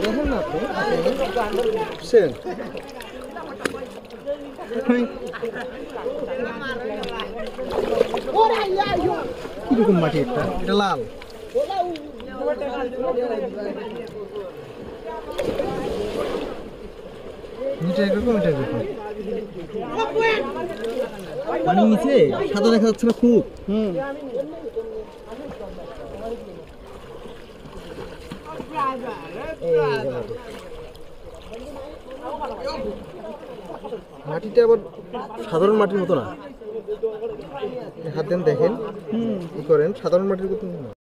দেখেন না আপনি কিরকম মাটি একটা এটা লাল নিচে একরকম এটা একরকম পানির নিচে সাদা দেখা যাচ্ছে না খুব মাটিটা আবার সাধারণ মাটির মতো না হাত দেন দেখেন কি করেন সাধারণ মাটির মতো না